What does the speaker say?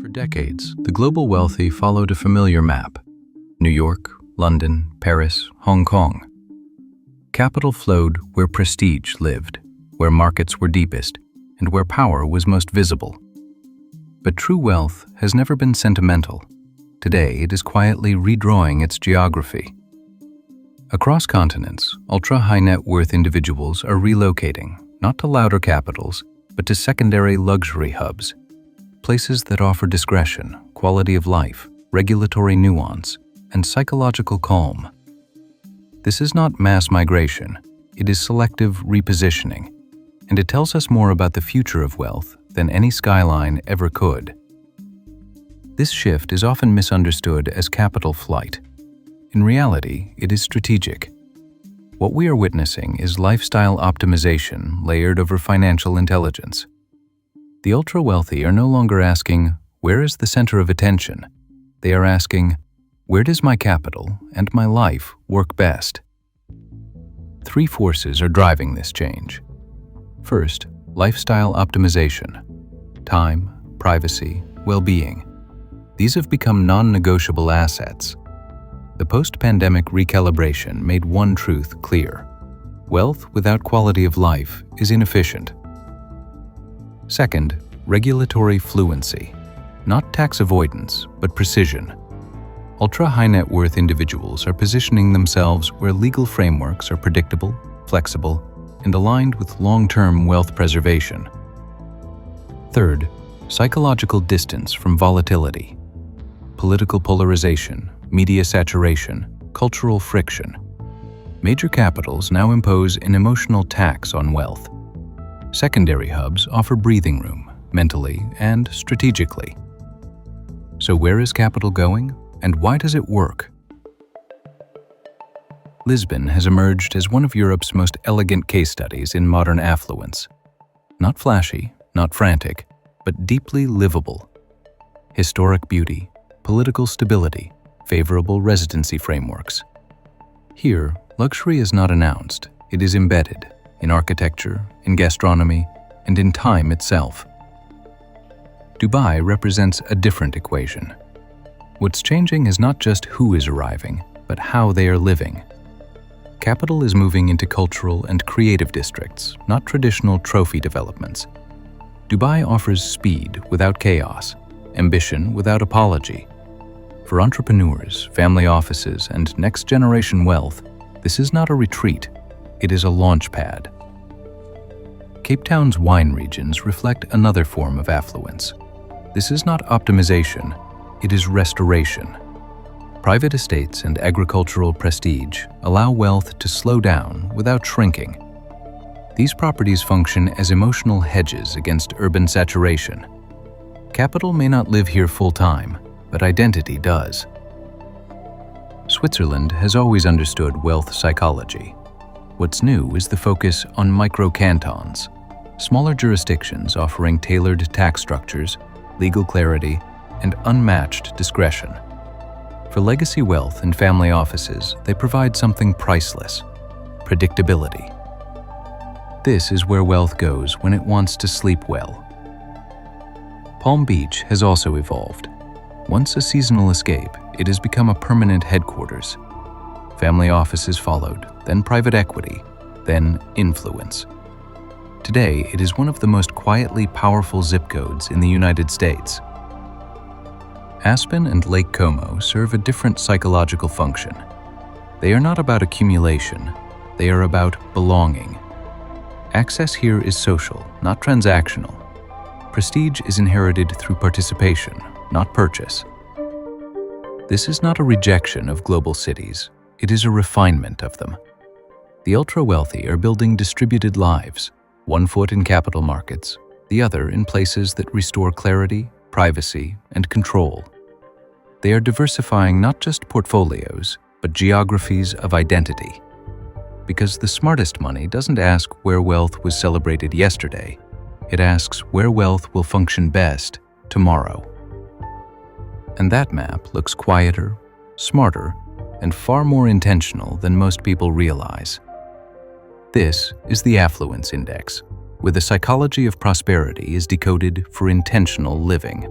For decades, the global wealthy followed a familiar map: New York, London, Paris, Hong Kong. Capital flowed where prestige lived, where markets were deepest, and where power was most visible. But true wealth has never been sentimental. Today, it is quietly redrawing its geography. Across continents, ultra-high net worth individuals are relocating, not to louder capitals, but to secondary luxury hubs, places that offer discretion, quality of life, regulatory nuance, and psychological calm. This is not mass migration, it is selective repositioning, and it tells us more about the future of wealth than any skyline ever could. This shift is often misunderstood as capital flight. In reality, it is strategic. What we are witnessing is lifestyle optimization layered over financial intelligence. The ultra-wealthy are no longer asking, "Where is the center of attention?" They are asking, "Where does my capital and my life work best?" Three forces are driving this change. First, lifestyle optimization. Time, privacy, well-being. These have become non-negotiable assets. The post-pandemic recalibration made one truth clear: wealth without quality of life is inefficient. Second, regulatory fluency. Not tax avoidance, but precision. Ultra-high net worth individuals are positioning themselves where legal frameworks are predictable, flexible, and aligned with long-term wealth preservation. Third, psychological distance from volatility. Political polarization, media saturation, cultural friction. Major capitals now impose an emotional tax on wealth. Secondary hubs offer breathing room, mentally and strategically. So where is capital going, and why does it work? Lisbon has emerged as one of Europe's most elegant case studies in modern affluence. Not flashy, not frantic, but deeply livable. Historic beauty, political stability, favorable residency frameworks. Here, luxury is not announced, it is embedded in architecture, in gastronomy, and in time itself. Dubai represents a different equation. What's changing is not just who is arriving, but how they are living. Capital is moving into cultural and creative districts, not traditional trophy developments. Dubai offers speed without chaos, ambition without apology. For entrepreneurs, family offices, and next-generation wealth, this is not a retreat, it is a launch pad. Cape Town's wine regions reflect another form of affluence. This is not optimization, it is restoration. Private estates and agricultural prestige allow wealth to slow down without shrinking. These properties function as emotional hedges against urban saturation. Capital may not live here full-time, but identity does. Switzerland has always understood wealth psychology. What's new is the focus on micro-cantons, smaller jurisdictions offering tailored tax structures, legal clarity, and unmatched discretion. For legacy wealth and family offices, they provide something priceless: predictability. This is where wealth goes when it wants to sleep well. Palm Beach has also evolved. Once a seasonal escape, it has become a permanent headquarters. Family offices followed, then private equity, then influence. Today, it is one of the most quietly powerful zip codes in the United States. Aspen and Lake Como serve a different psychological function. They are not about accumulation, they are about belonging. Access here is social, not transactional. Prestige is inherited through participation, not purchase. This is not a rejection of global cities, it is a refinement of them. The ultra-wealthy are building distributed lives, one foot in capital markets, the other in places that restore clarity, privacy, and control. They are diversifying not just portfolios, but geographies of identity. Because the smartest money doesn't ask where wealth was celebrated yesterday, it asks where wealth will function best tomorrow. And that map looks quieter, smarter, and far more intentional than most people realize. This is the Affluence Index, where the psychology of prosperity is decoded for intentional living.